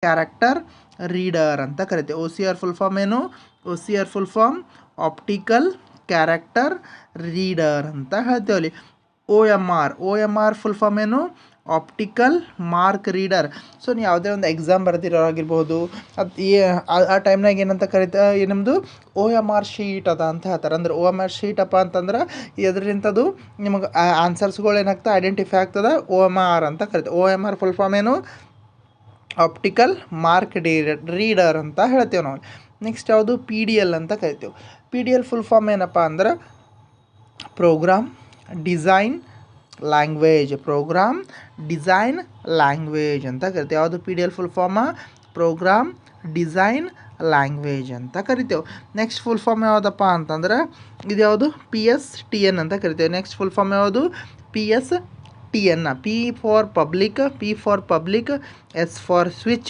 Character reader ಅಂತ ಕರಿತೀವಿ. O C R full form ಏನು? O C R full form optical character reader ಅಂತ ಹೇಳ್ತೇವೆ ಅಲ್ಲಿ. O M R full form ಏನು? Optical mark reader. ಸೊ ನೀವು ಯಾವುದೇ ಒಂದು ಎಕ್ಸಾಮ್ ಬರ್ತಿರೋರಾಗಿರ್ಬೋದು, ಅದು ಆ ಟೈಮ್ನಾಗ ಏನಂತ ನಮ್ಮದು ಒ ಎಮ್ ಆರ್ ಶೀಟ್ ಅದ ಅಂತ ಹೇಳ್ತಾರೆ. ಅಂದ್ರೆ ಒ ಎಮ್ ಆರ್ ಶೀಟ್ ಅಪ್ಪ ಅಂತಂದ್ರೆ ಎದ್ರಿಂತದು ನಿಮಗೆ ಆನ್ಸರ್ಸ್ಗಳು ಏನಾಗ್ತದೆ ಐಡೆಂಟಿಫೈ ಆಗ್ತದೆ, ಒ ಎಮ್ ಆರ್ ಅಂತ ಕರಿತೀವಿ. O M R full form ಏನು? ಆಪ್ಟಿಕಲ್ ಮಾರ್ಕ್ ರೀಡರ್ ಅಂತ ಹೇಳ್ತೇವೆ ನಾವು. ನೆಕ್ಸ್ಟ್ ಯಾವುದು? ಪಿ ಡಿ ಎಲ್ ಅಂತ ಕರಿತೀವಿ. P D L full form ಏನಪ್ಪ ಅಂದ್ರೆ program design language. Program design language ಅಂತ ಕರಿತೀವಿ. ಯಾವುದು P D L full form? Program design language ಅಂತ ಕರಿತೇವೆ. ನೆಕ್ಸ್ಟ್ ಫುಲ್ ಫಾರ್ಮ್ ಯಾವುದಪ್ಪ ಅಂತಂದ್ರೆ ಇದು ಯಾವುದು? ಪಿ ಎಸ್ ಟಿ ಎನ್ ಅಂತ ಕರಿತೇವೆ. ನೆಕ್ಸ್ಟ್ ಫುಲ್ ಫಾರ್ಮ್ ಯಾವುದು? P S T N. P for public, S for switch,